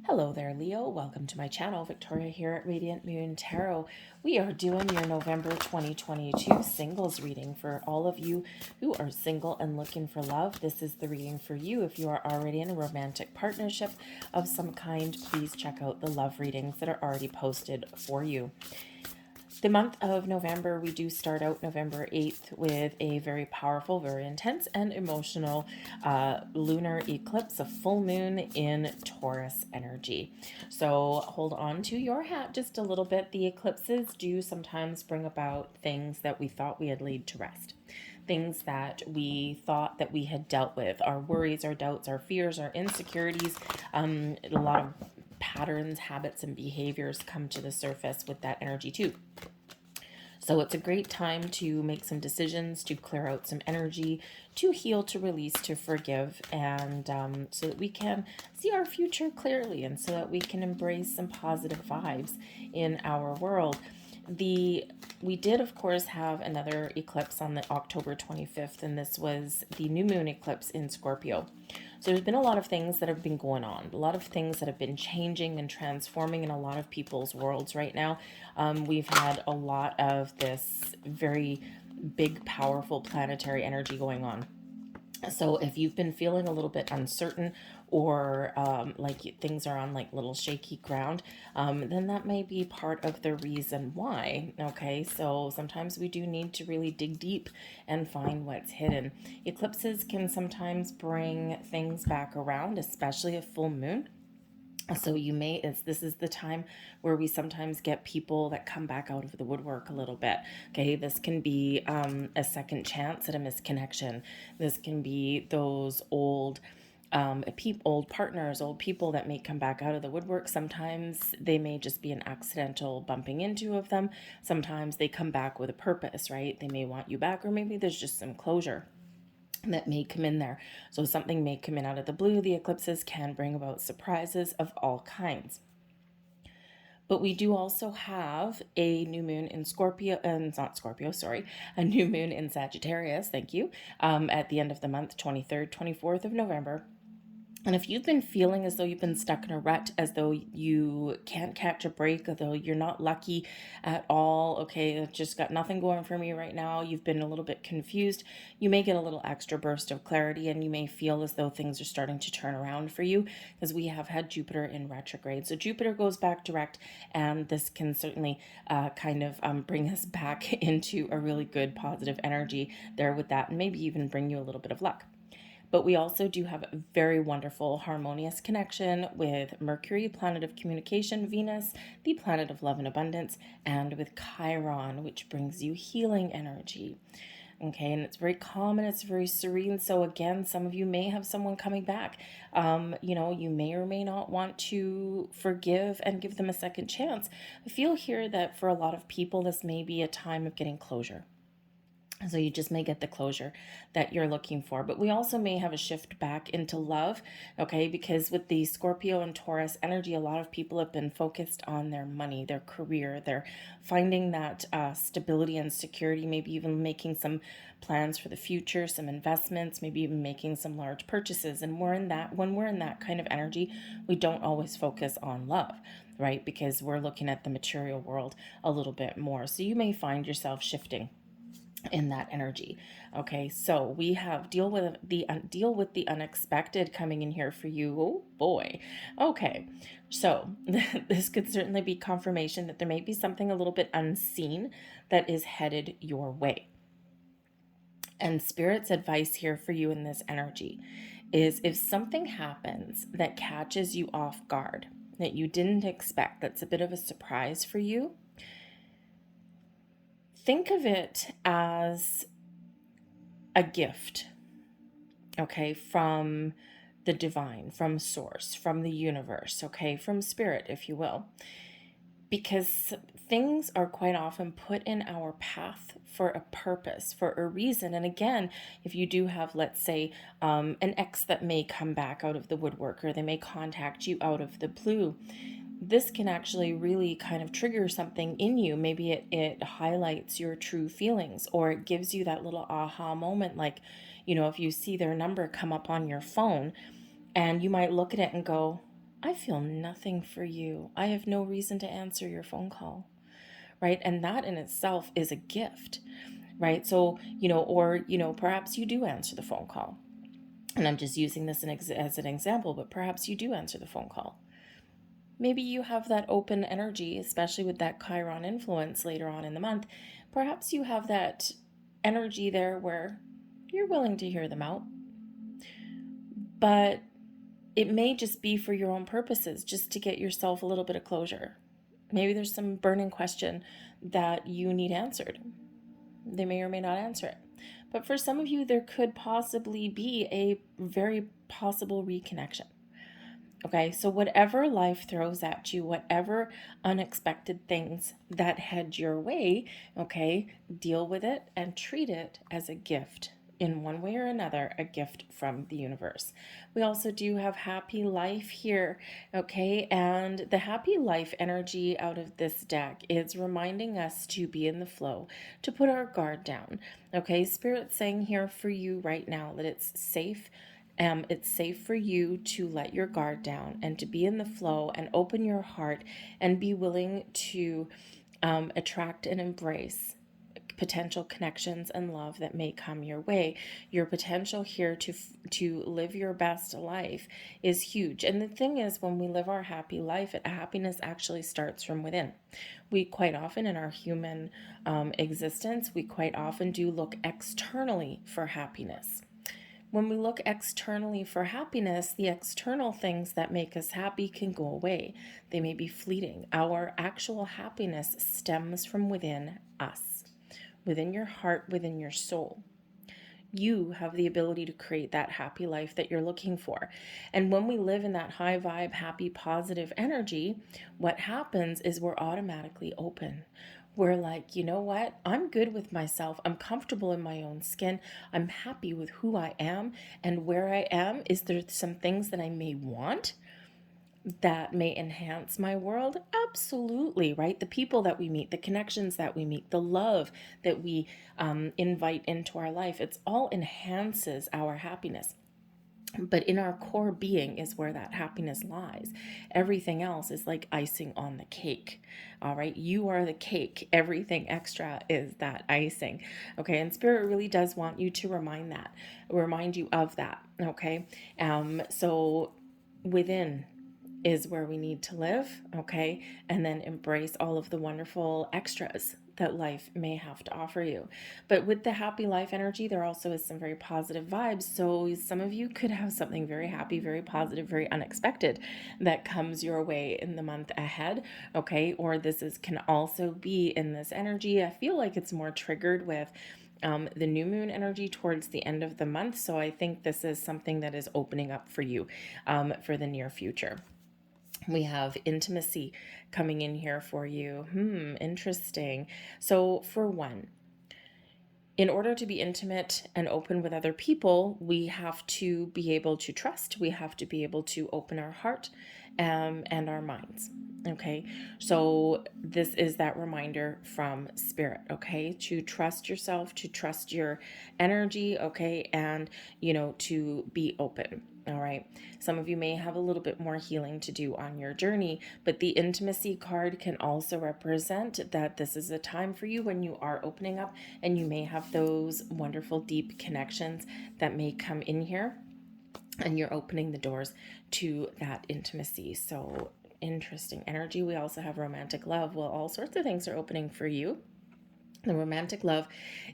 Hello there, Leo. Welcome to my channel. Victoria here at Radiant Moon Tarot. We are doing your November 2022 singles reading for all of you who are single and looking for love. This is the reading for you. If you are already in a romantic partnership of some kind, please check out the love readings that are already posted for you. The month of November, we do start out November 8th with a very powerful, very intense and emotional lunar eclipse, a full moon in Taurus energy. So hold on to your hat just a little bit. The eclipses do sometimes bring about things that we thought we had laid to rest. Things that we thought that we had dealt with, our worries, our doubts, our fears, our insecurities, a lot of patterns, habits, and behaviors come to the surface with that energy too. So it's a great time to make some decisions, to clear out some energy, to heal, to release, to forgive, and so that we can see our future clearly and so that we can embrace some positive vibes in our world. We did, of course, have another eclipse on the October 25th, and this was the new moon eclipse in Scorpio. So there's been a lot of things that have been going on, a lot of things that have been changing and transforming in a lot of people's worlds right now. We've had a lot of this very big, powerful planetary energy going on. So if you've been feeling a little bit uncertain or like things are on like little shaky ground, then that may be part of the reason why. Okay, so sometimes we do need to really dig deep and find what's hidden. Eclipses can sometimes bring things back around, especially a full moon. So this is the time where we sometimes get people that come back out of the woodwork a little bit. Okay, this can be a second chance at a misconnection. This can be those old partners, old people that may come back out of the woodwork. Sometimes they may just be an accidental bumping into of them. Sometimes they come back with a purpose, right? They may want you back, or maybe there's just some closure that may come in there. So something may come in out of the blue. The eclipses can bring about surprises of all kinds. But we do also have a new moon in Scorpio, and not Scorpio, sorry, a new moon in Sagittarius, thank you, at the end of the month, 23rd, 24th of November. And if you've been feeling as though you've been stuck in a rut, as though you can't catch a break, although you're not lucky at all, okay, I've just got nothing going for me right now, you've been a little bit confused, you may get a little extra burst of clarity and you may feel as though things are starting to turn around for you, because we have had Jupiter in retrograde. So Jupiter goes back direct, and this can certainly bring us back into a really good positive energy there with that, and maybe even bring you a little bit of luck. But we also do have a very wonderful harmonious connection with Mercury, planet of communication, Venus, the planet of love and abundance, and with Chiron, which brings you healing energy. Okay, and it's very calm and it's very serene. So again, some of you may have someone coming back. You may or may not want to forgive and give them a second chance. I feel here that for a lot of people, this may be a time of getting closure. So you just may get the closure that you're looking for. But we also may have a shift back into love, okay? Because with the Scorpio and Taurus energy, a lot of people have been focused on their money, their career. They're finding that stability and security, maybe even making some plans for the future, some investments, maybe even making some large purchases. And when we're in that kind of energy, we don't always focus on love, right? Because we're looking at the material world a little bit more. So you may find yourself shifting in that energy. Okay, so we have deal with the unexpected coming in here for you. Oh boy. Okay, so this could certainly be confirmation that there may be something a little bit unseen that is headed your way. And Spirit's advice here for you in this energy is, if something happens that catches you off guard, that you didn't expect, that's a bit of a surprise for you, think of it as a gift, okay, from the divine, from source, from the universe, okay, from spirit, if you will. Because things are quite often put in our path for a purpose, for a reason. And again, if you do have, let's say, an ex that may come back out of the woodwork, or they may contact you out of the blue, this can actually really kind of trigger something in you. Maybe it highlights your true feelings, or it gives you that little aha moment. Like, if you see their number come up on your phone, and you might look at it and go, I feel nothing for you. I have no reason to answer your phone call, right? And that in itself is a gift, right? So, perhaps you do answer the phone call. And I'm just using this as an example, but perhaps you do answer the phone call. Maybe you have that open energy, especially with that Chiron influence later on in the month. Perhaps you have that energy there where you're willing to hear them out. But it may just be for your own purposes, just to get yourself a little bit of closure. Maybe there's some burning question that you need answered. They may or may not answer it. But for some of you, there could possibly be a very possible reconnection. Okay, so whatever life throws at you, whatever unexpected things that head your way, okay, deal with it and treat it as a gift. In one way or another, a gift from the universe. We also do have happy life here, okay? And the happy life energy out of this deck is reminding us to be in the flow, to put our guard down, okay? Spirit's saying here for you right now that it's safe. It's safe for you to let your guard down and to be in the flow and open your heart and be willing to attract and embrace potential connections and love that may come your way. Your potential here to live your best life is huge. And the thing is, when we live our happy life, happiness actually starts from within. We quite often in our human existence, we quite often do look externally for happiness. When we look externally for happiness, the external things that make us happy can go away. They may be fleeting. Our actual happiness stems from within us, within your heart, within your soul. You have the ability to create that happy life that you're looking for. And when we live in that high vibe, happy, positive energy, what happens is we're automatically open. We're like, you know what? I'm good with myself. I'm comfortable in my own skin. I'm happy with who I am and where I am. Is there some things that I may want that may enhance my world? Absolutely, right? The people that we meet, the connections that we meet, the love that we invite into our life, it's all enhances our happiness. But in our core being is where that happiness lies. Everything else is like icing on the cake. All right. You are the cake. Everything extra is that icing. Okay. And Spirit really does want you to remind you of that. Okay. So within is where we need to live. Okay. And then embrace all of the wonderful extras that life may have to offer you. But with the happy life energy, there also is some very positive vibes. So some of you could have something very happy, very positive, very unexpected that comes your way in the month ahead. Okay. Or can also be in this energy. I feel like it's more triggered with the new moon energy towards the end of the month. So I think this is something that is opening up for you for the near future. We have intimacy coming in here for you. Interesting. So for one, in order to be intimate and open with other people, we have to be able to trust. We have to be able to open our heart and our minds. Okay, so this is that reminder from Spirit, okay, to trust yourself, to trust your energy, okay, and, to be open. All right. Some of you may have a little bit more healing to do on your journey, but the intimacy card can also represent that this is a time for you when you are opening up and you may have those wonderful deep connections that may come in here and you're opening the doors to that intimacy. So interesting energy. We also have romantic love. Well, all sorts of things are opening for you. The romantic love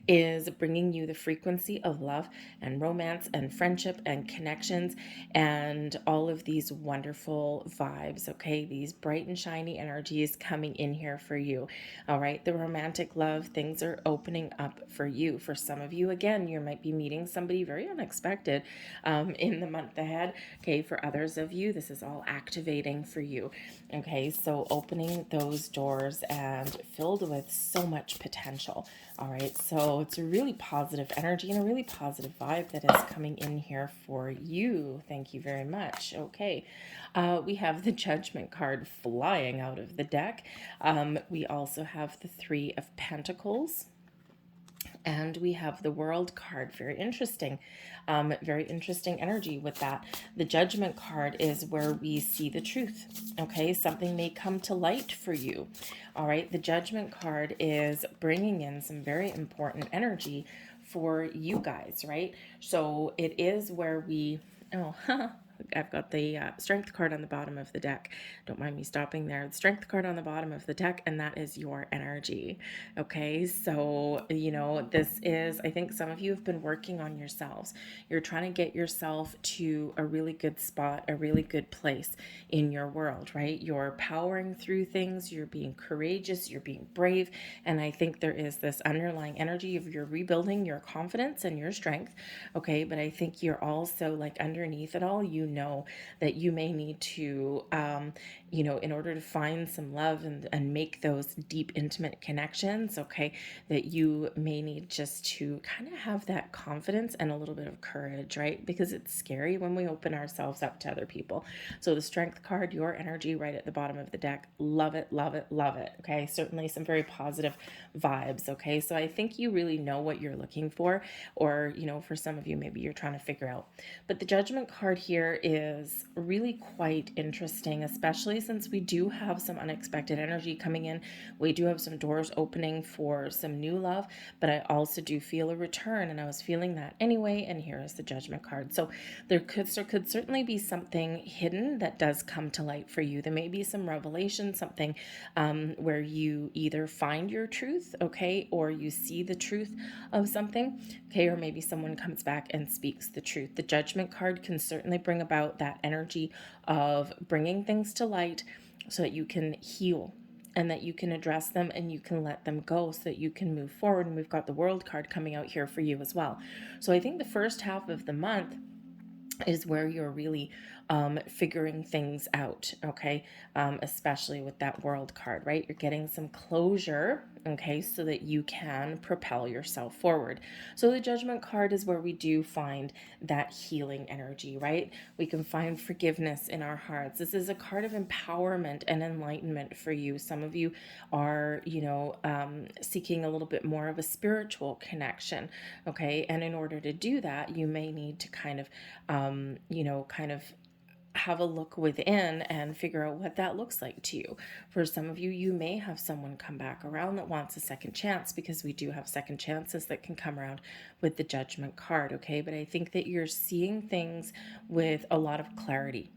is bringing you the frequency of love and romance and friendship and connections and all of these wonderful vibes, okay? These bright and shiny energies coming in here for you, all right? The romantic love, things are opening up for you. For some of you, again, you might be meeting somebody very unexpected in the month ahead, okay? For others of you, this is all activating for you, okay? So opening those doors and filled with so much potential. All right, so it's a really positive energy and a really positive vibe that is coming in here for you. Thank you very much. Okay, we have the Judgment card flying out of the deck. We also have the Three of Pentacles And we have the World card. Very interesting. Very interesting energy with that. The Judgment card is where we see the truth. Okay, something may come to light for you. All right, the Judgment card is bringing in some very important energy for you guys, right? So it is where we, oh, I've got the Strength card on the bottom of the deck. Don't mind me stopping there. The Strength card on the bottom of the deck, and that is your energy. Okay, so, this is, I think some of you have been working on yourselves. You're trying to get yourself to a really good spot, a really good place in your world, right? You're powering through things, you're being courageous, you're being brave, and I think there is this underlying energy of you're rebuilding your confidence and your strength, okay? But I think you're also, like, underneath it all, that you may need to, in order to find some love and make those deep, intimate connections, okay, that you may need just to kind of have that confidence and a little bit of courage, right? Because it's scary when we open ourselves up to other people. So the Strength card, your energy right at the bottom of the deck, love it, love it, love it, okay? Certainly some very positive vibes, okay? So I think you really know what you're looking for, or, for some of you, maybe you're trying to figure out. But the Judgment card here is really quite interesting, especially since we do have some unexpected energy coming in. We do have some doors opening for some new love, but I also do feel a return, and I was feeling that anyway, and here is the Judgment card. So there could certainly be something hidden that does come to light for you. There may be some revelation, something where you either find your truth, okay, or you see the truth of something, okay, or maybe someone comes back and speaks the truth. The Judgment card can certainly bring about that energy of bringing things to light so that you can heal and that you can address them and you can let them go so that you can move forward. And we've got the World card coming out here for you as well. So I think the first half of the month is where you're really figuring things out, okay? Especially with that World card, right? You're getting some closure, okay, so that you can propel yourself forward. So the Judgment card is where we do find that healing energy, right? We can find forgiveness in our hearts. This is a card of empowerment and enlightenment for you. Some of you are, seeking a little bit more of a spiritual connection, okay? And in order to do that, you may need to kind of have a look within and figure out what that looks like to you. For some of you, you may have someone come back around that wants a second chance, because we do have second chances that can come around with the Judgment card, okay? But I think that you're seeing things with a lot of clarity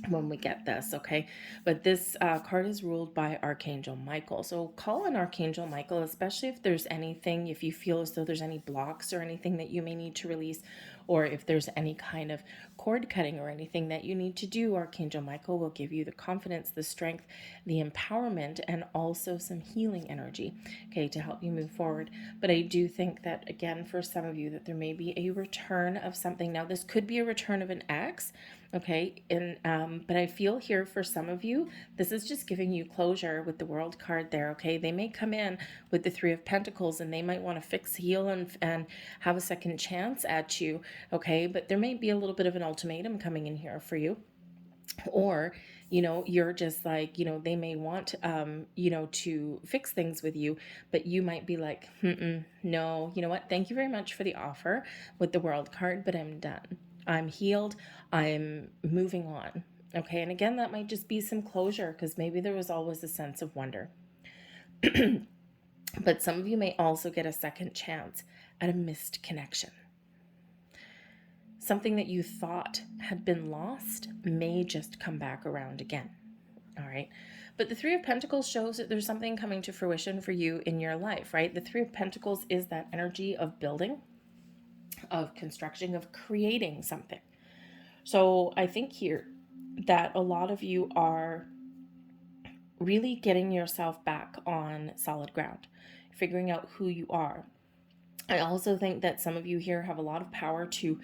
when we get this, okay? But this card is ruled by Archangel Michael. So call on Archangel Michael, especially if there's anything, if you feel as though there's any blocks or anything that you may need to release, or if there's any kind of cord cutting or anything that you need to do. Archangel Michael will give you the confidence, the strength, the empowerment, and also some healing energy, okay, to help you move forward. But I do think that, again, for some of you, that there may be a return of something. Now, this could be a return of an ex, okay, and but I feel here for some of you, this is just giving you closure with the World card there, okay? They may come in with the Three of Pentacles and they might want to fix, heal, and have a second chance at you, okay? But there may be a little bit of an ultimatum coming in here for you. Or, you're just like, they may want, to fix things with you, but you might be like, no, you know what? Thank you very much for the offer with the World card, but I'm done. I'm healed. I'm moving on. Okay. And again, that might just be some closure, because maybe there was always a sense of wonder. But some of you may also get a second chance at a missed connection. Something that you thought had been lost may just come back around again. All right. But the Three of Pentacles shows that there's something coming to fruition for you in your life, right? The Three of Pentacles is that energy of building, of construction, of creating something. So I think here that a lot of you are really getting yourself back on solid ground, figuring out who you are. I also think that some of you here have a lot of power to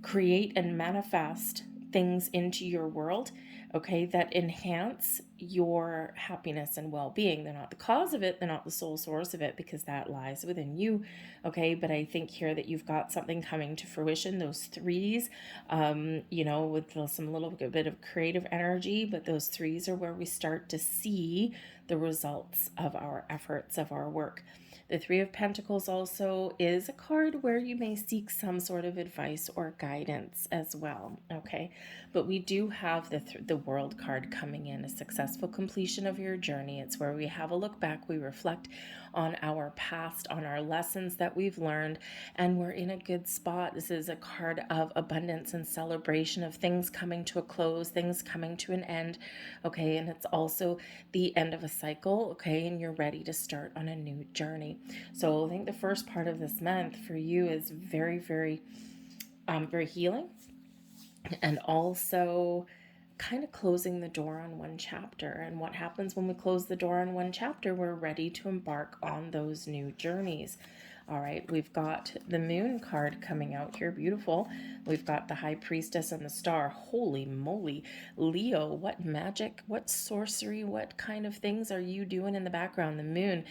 create and manifest things into your world, okay, that enhance your happiness and well-being. They're not the cause of it, they're not the sole source of it, because that lies within you, okay? But I think here that you've got something coming to fruition, those threes, with some little bit of creative energy, but those threes are where we start to see the results of our efforts, of our work. The Three of Pentacles also is a card where you may seek some sort of advice or guidance as well, okay? But we do have the World card coming in, a successful completion of your journey. It's where we have a look back, we reflect on our past, on our lessons that we've learned, and we're in a good spot. This is a card of abundance and celebration of things coming to a close, things coming to an end, okay? And it's also the end of a cycle, okay? And you're ready to start on a new journey. So I think the first part of this month for you is very, very healing, and also kind of closing the door on one chapter. And what happens when we close the door on one chapter? We're ready to embark on those new journeys. All right, we've got the Moon card coming out here. Beautiful. We've got the High Priestess and the Star. Holy moly. Leo, what magic, what sorcery, what kind of things are you doing in the background? The Moon,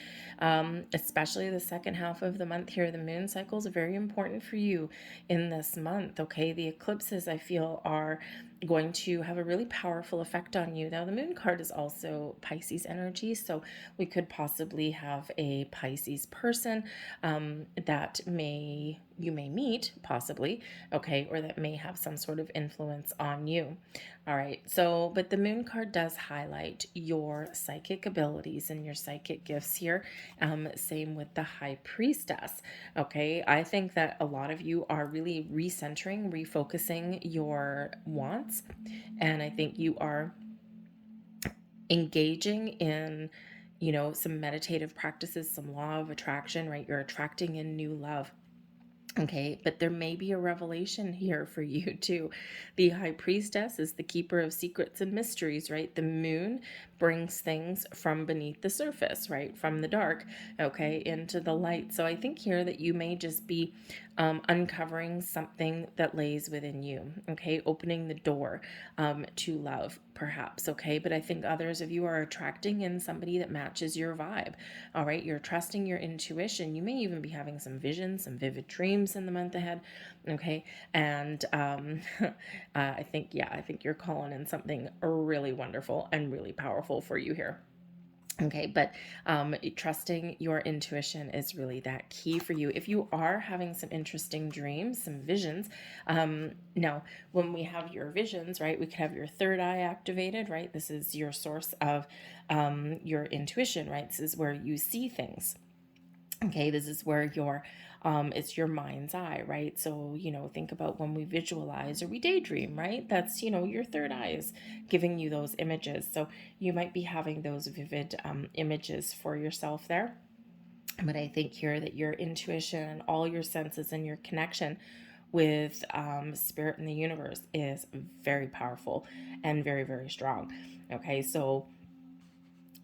especially the second half of the month here, the Moon cycles are very important for you in this month, okay? The eclipses, I feel, are going to have a really powerful effect on you. Now, the Moon card is also Pisces energy, so we could possibly have a Pisces person that you may meet, possibly, okay, or that may have some sort of influence on you. All right, so, but the Moon card does highlight your psychic abilities and your psychic gifts here. Same with the High Priestess, okay? I think that a lot of you are really recentering, refocusing your wants, and I think you are engaging in, some meditative practices, some law of attraction, right? You're attracting in new love. Okay, but there may be a revelation here for you too. The High Priestess is the keeper of secrets and mysteries, right? The Moon brings things from beneath the surface, right? From the dark, okay, into the light. So I think here that you may just be uncovering something that lays within you, okay? Opening the door to love, perhaps, okay? But I think others of you are attracting in somebody that matches your vibe, all right? You're trusting your intuition. You may even be having some visions, some vivid dreams in the month ahead, okay? And I think you're calling in something really wonderful and really powerful for you here. Okay, but trusting your intuition is really that key for you. If you are having some interesting dreams, some visions, now when we have your visions, right, we could have your third eye activated, right? This is your source of your intuition, right? This is where you see things. Okay, this is where it's your mind's eye, right? So, think about when we visualize or we daydream, right? That's, your third eye is giving you those images. So you might be having those vivid images for yourself there. But I think here that your intuition and all your senses and your connection with spirit and the universe is very powerful and very, very strong. Okay, so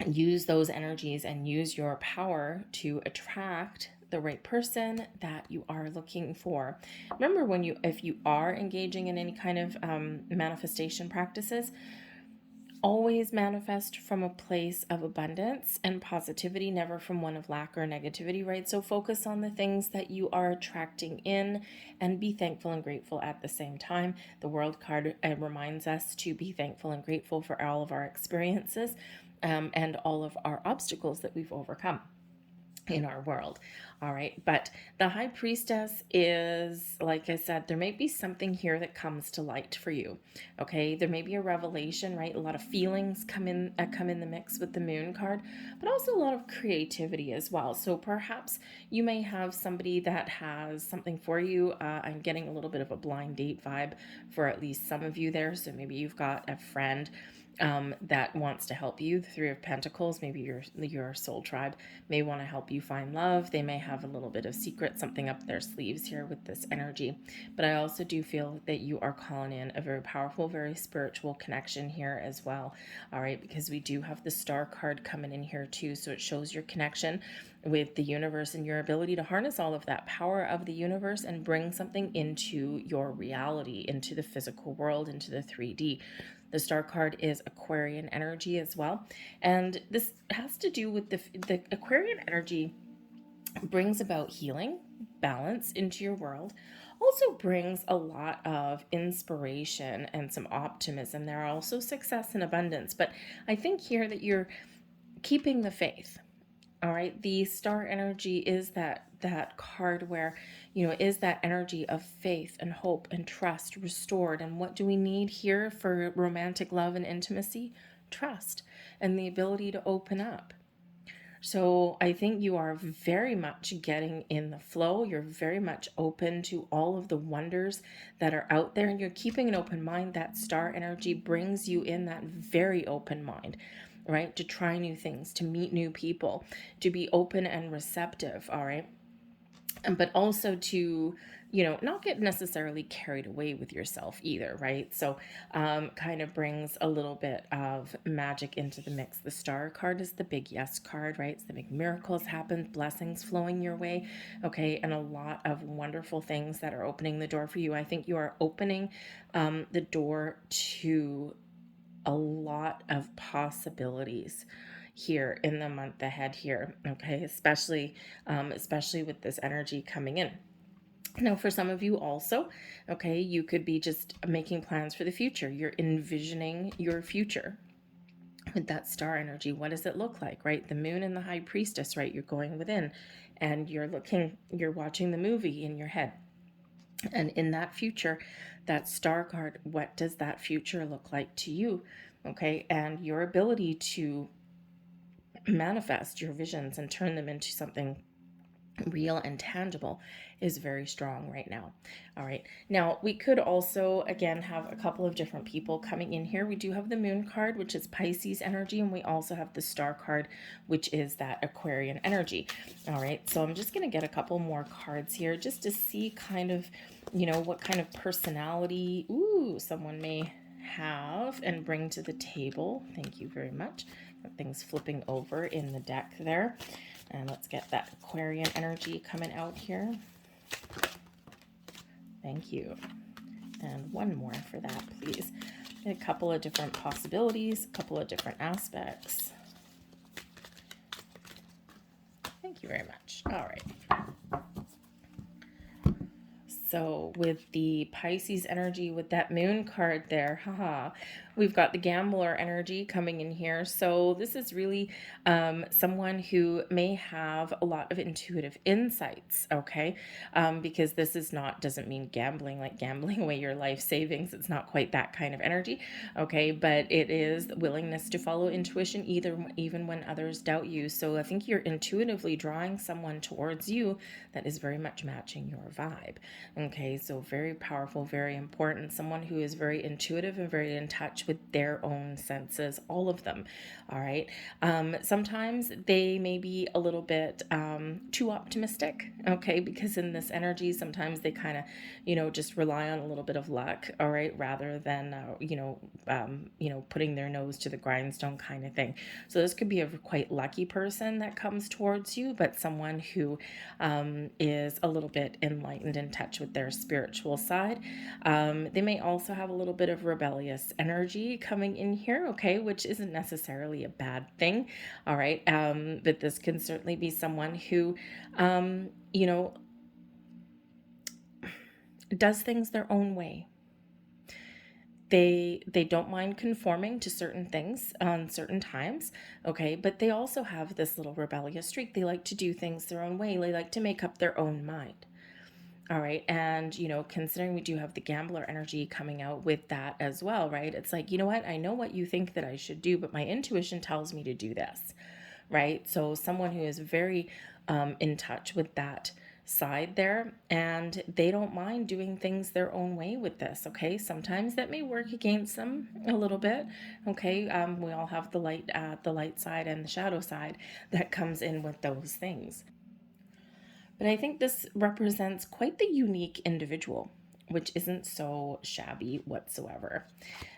use those energies and use your power to attract the right person that you are looking for. Remember, if you are engaging in any kind of manifestation practices, always manifest from a place of abundance and positivity, never from one of lack or negativity, right? So focus on the things that you are attracting in and be thankful and grateful at the same time. The World card reminds us to be thankful and grateful for all of our experiences and all of our obstacles that we've overcome in our world. All right, but the High Priestess is, like I said, there may be something here that comes to light for you. Okay, there may be a revelation, right? A lot of feelings come in the mix with the Moon card, but also a lot of creativity as well. So perhaps you may have somebody that has something for you. I'm getting a little bit of a blind date vibe for at least some of you there. So maybe you've got a friend that wants to help you. The Three of Pentacles, maybe your soul tribe may want to help you find love. They may have a little bit of secret, something up their sleeves here with this energy. But I also do feel that you are calling in a very powerful, very spiritual connection here as well. All right, because we do have the Star card coming in here too. So it shows your connection with the universe and your ability to harness all of that power of the universe and bring something into your reality, into the physical world, into the 3D. The Star card is Aquarian energy as well. And this has to do with the Aquarian energy brings about healing, balance into your world. Also brings a lot of inspiration and some optimism. There are also success and abundance. But I think here that you're keeping the faith. All right, the star energy is that card where, is that energy of faith and hope and trust restored. And what do we need here for romantic love and intimacy? Trust and the ability to open up. So I think you are very much getting in the flow. You're very much open to all of the wonders that are out there, and you're keeping an open mind. That star energy brings you in that very open mind, right? To try new things, to meet new people, to be open and receptive, all right? But also to, not get necessarily carried away with yourself either, right? So kind of brings a little bit of magic into the mix. The star card is the big yes card, right? It's the big miracles happen, blessings flowing your way, okay? And a lot of wonderful things that are opening the door for you. I think you are opening the door to a lot of possibilities here in the month ahead here, okay? Especially with this energy coming in. Now, for some of you also, okay, you could be just making plans for the future. You're envisioning your future with that star energy. What does it look like, right? The moon and the high priestess, right? You're going within and you're watching the movie in your head. And in that future, that star card, what does that future look like to you? Okay, and your ability to manifest your visions and turn them into something real and tangible is very strong right now. All right, now we could also again have a couple of different people coming in here. We do have the moon card, which is Pisces energy, and we also have the star card, which is that Aquarian energy. All right, so I'm just going to get a couple more cards here just to see kind of, what kind of personality someone may have and bring to the table. Thank you very much. Got things flipping over in the deck there. And let's get that Aquarian energy coming out here. Thank you. And one more for that, please. A couple of different possibilities, a couple of different aspects. Thank you very much. All right. So with the Pisces energy, with that moon card there, we've got the gambler energy coming in here. So this is really someone who may have a lot of intuitive insights, okay? Because this is doesn't mean gambling, like gambling away your life savings. It's not quite that kind of energy, okay? But it is the willingness to follow intuition even when others doubt you. So I think you're intuitively drawing someone towards you that is very much matching your vibe. Okay, so very powerful, very important. Someone who is very intuitive and very in touch with their own senses, all of them. All right. Sometimes they may be a little bit too optimistic. Okay, because in this energy, sometimes they kind of, just rely on a little bit of luck. All right, rather than putting their nose to the grindstone kind of thing. So this could be a quite lucky person that comes towards you, but someone who is a little bit enlightened, in touch with their spiritual side. They may also have a little bit of rebellious energy coming in here, okay, which isn't necessarily a bad thing, all right, but this can certainly be someone who, does things their own way. They don't mind conforming to certain things on certain times, okay, but they also have this little rebellious streak. They like to do things their own way. They like to make up their own mind. All right. And, considering we do have the gambler energy coming out with that as well, right? It's like, you know what? I know what you think that I should do, but my intuition tells me to do this, right? So someone who is very in touch with that side there, and they don't mind doing things their own way with this, okay? Sometimes that may work against them a little bit, okay? We all have the light side and the shadow side that comes in with those things. But I think this represents quite the unique individual, which isn't so shabby whatsoever.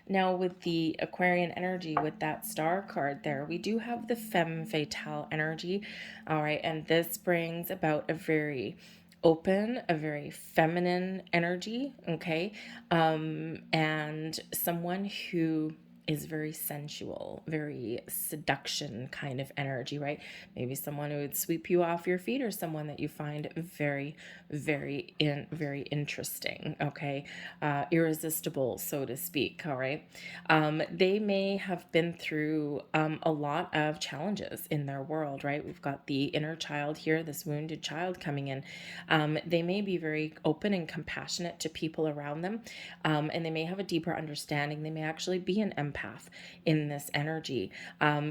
Now, with the Aquarian energy, with that star card there, we do have the femme fatale energy. All right, and this brings about a very open, a very feminine energy, okay? And someone who is very sensual, very seduction kind of energy, right? Maybe someone who would sweep you off your feet, or someone that you find very, very interesting, okay? Irresistible, so to speak, all right? They may have been through a lot of challenges in their world, right? We've got the inner child here, this wounded child coming in. They may be very open and compassionate to people around them, and they may have a deeper understanding. They may actually be an empath in this energy,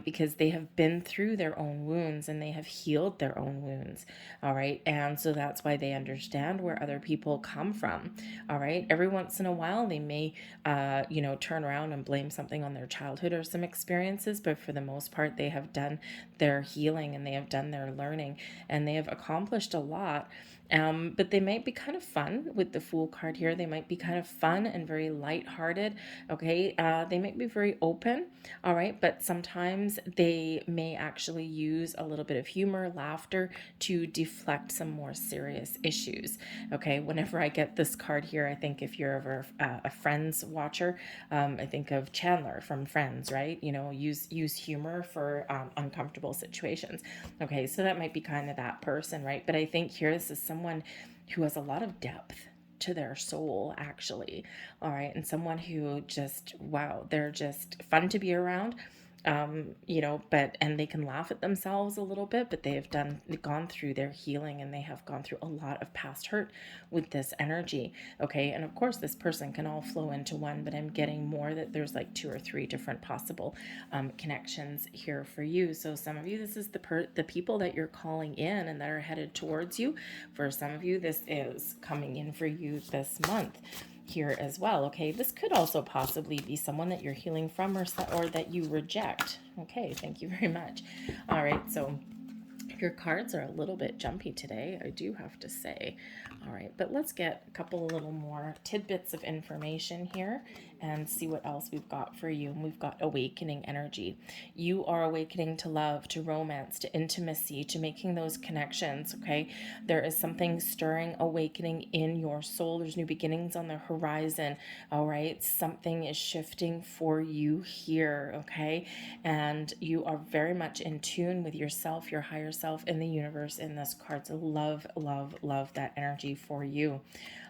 because they have been through their own wounds and they have healed their own wounds. All right. And so that's why they understand where other people come from. All right. Every once in a while, they may, turn around and blame something on their childhood or some experiences. But for the most part, they have done their healing and they have done their learning and they have accomplished a lot. But they might be kind of fun with the Fool card here. They might be kind of fun and very lighthearted. Okay. They might be very open. All right. But sometimes they may actually use a little bit of humor, laughter to deflect some more serious issues. Okay. Whenever I get this card here, I think if you're ever a Friends watcher, I think of Chandler from Friends, right? Use humor for uncomfortable situations. Okay. So that might be kind of that person, right? But I think here, this is someone who has a lot of depth to their soul, actually. All right. And someone who just, wow, they're just fun to be around. And they can laugh at themselves a little bit, but they have gone through their healing and they have gone through a lot of past hurt with this energy. Okay. And of course, this person can all flow into one, but I'm getting more that there's like 2 or 3 different possible connections here for you. So some of you, this is the people that you're calling in and that are headed towards you. For some of you, this is coming in for you this month here as well. Okay, this could also possibly be someone that you're healing from, or that you reject. Okay, thank you very much. All right, so your cards are a little bit jumpy today, I do have to say. All right, but let's get a couple little more tidbits of information here and see what else we've got for you. And we've got awakening energy. You are awakening to love, to romance, to intimacy, to making those connections, okay? There is something stirring, awakening in your soul. There's new beginnings on the horizon, all right? Something is shifting for you here, okay? And you are very much in tune with yourself, your higher self, in the universe in this card. So love, love, love that energy for you.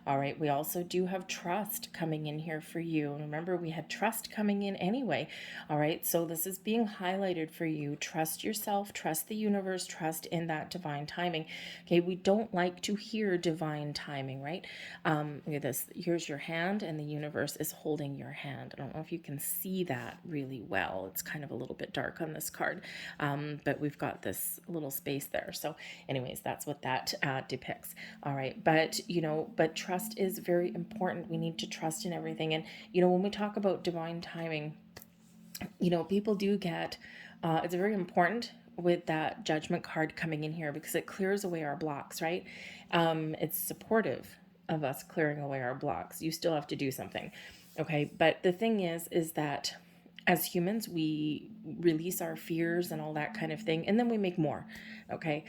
All right, we also do have trust coming in here for you. Remember, we had trust coming in anyway. All right, so this is being highlighted for you. Trust yourself, trust the universe, trust in that divine timing. Okay, we don't like to hear divine timing, right? Look at this. Here's your hand, and the universe is holding your hand. I don't know if you can see that really well. It's kind of a little bit dark on this card, but we've got this little space there. So anyways, that's what that depicts. All right, but trust is very important. We need to trust in everything. And when we talk about divine timing, people do get it's very important with that Judgment card coming in here, because it clears away our blocks, right? It's supportive of us clearing away our blocks. You still have to do something, okay? But the thing is that as humans, we release our fears and all that kind of thing, and then we make more. Okay.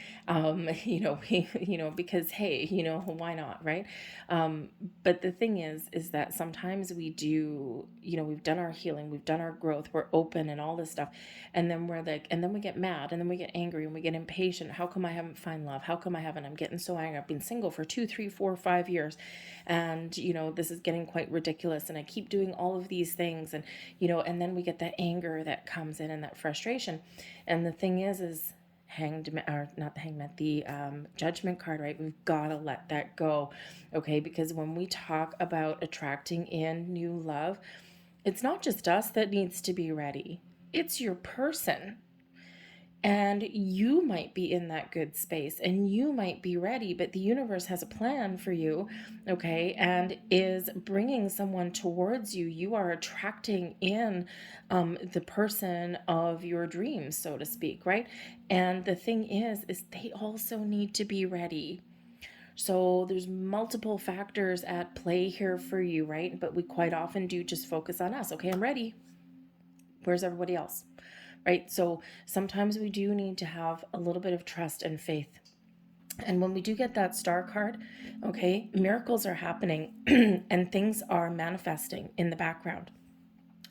Because, hey, why not? Right. But the thing is that sometimes we do, we've done our healing, we've done our growth, we're open and all this stuff. And then and then we get mad, and then we get angry, and we get impatient. How come I haven't found love? How come I haven't? I'm getting so angry. I've been single for 2, 3, 4, 5 years. And, this is getting quite ridiculous. And I keep doing all of these things. And, and then we get that anger that comes in and that frustration. And the thing is the Judgment card, right? We've got to let that go, okay? Because when we talk about attracting in new love, it's not just us that needs to be ready. It's your person. And you might be in that good space and you might be ready, but the universe has a plan for you, okay, and is bringing someone towards you. You are attracting in the person of your dreams, so to speak, right? And the thing is they also need to be ready. So there's multiple factors at play here for you, right? But we quite often do just focus on us. Okay, I'm ready. Where's everybody else? Right? So sometimes we do need to have a little bit of trust and faith. And when we do get that star card, okay, miracles are happening and things are manifesting in the background.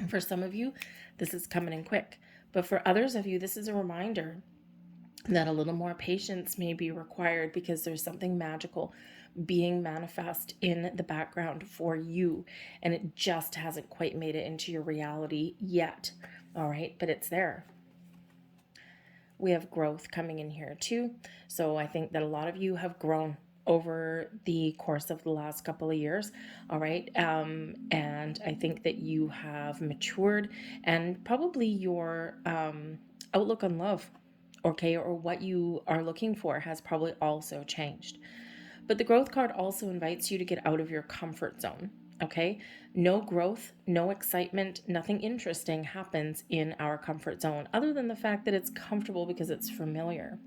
For some of you, this is coming in quick. But for others of you, this is a reminder that a little more patience may be required because there's something magical being manifest in the background for you, and it just hasn't quite made it into your reality yet. All right, but it's there. We have growth coming in here too. So I think that a lot of you have grown over the course of the last couple of years. All right. And I think that you have matured, and probably your outlook on love, okay, or what you are looking for has probably also changed. But the growth card also invites you to get out of your comfort zone. Okay, no growth, no excitement, nothing interesting happens in our comfort zone other than the fact that it's comfortable because it's familiar.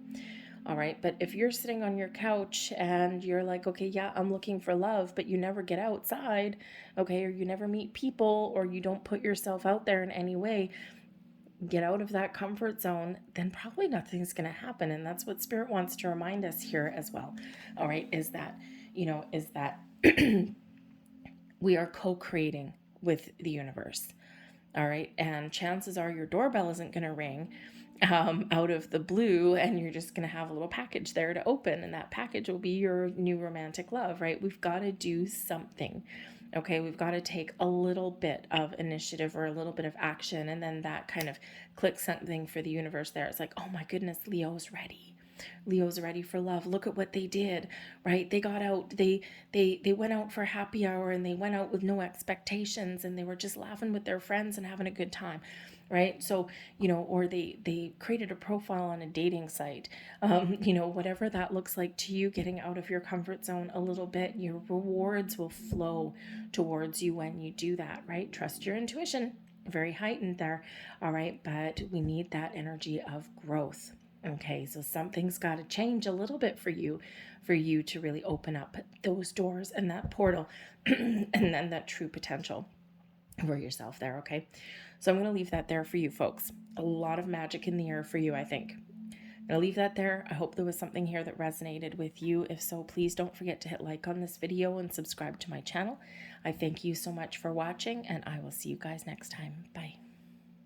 All right, but if you're sitting on your couch and you're like, okay, yeah, I'm looking for love, but you never get outside, okay, or you never meet people, or you don't put yourself out there in any way, get out of that comfort zone, then probably nothing's going to happen. And that's what Spirit wants to remind us here as well. All right, is that, is that we are co-creating with the universe. All right, and chances are your doorbell isn't going to ring out of the blue, and you're just going to have a little package there to open, and that package will be your new romantic love, right? We've got to do something. Okay, we've got to take a little bit of initiative or a little bit of action, and then that kind of clicks something for the universe there. It's like, oh my goodness, Leo's ready. Leo's ready for love. Look at what they did, right? They got out, they went out for happy hour, and they went out with no expectations, and they were just laughing with their friends and having a good time, right? So, or they created a profile on a dating site, whatever that looks like to you, getting out of your comfort zone a little bit, your rewards will flow towards you when you do that, right? Trust your intuition, very heightened there. All right, but we need that energy of growth. Okay, so something's got to change a little bit for you to really open up those doors and that portal and then that true potential for yourself there, okay? So I'm going to leave that there for you folks. A lot of magic in the air for you, I think. I'm going to leave that there. I hope there was something here that resonated with you. If so, please don't forget to hit like on this video and subscribe to my channel. I thank you so much for watching, and I will see you guys next time. Bye.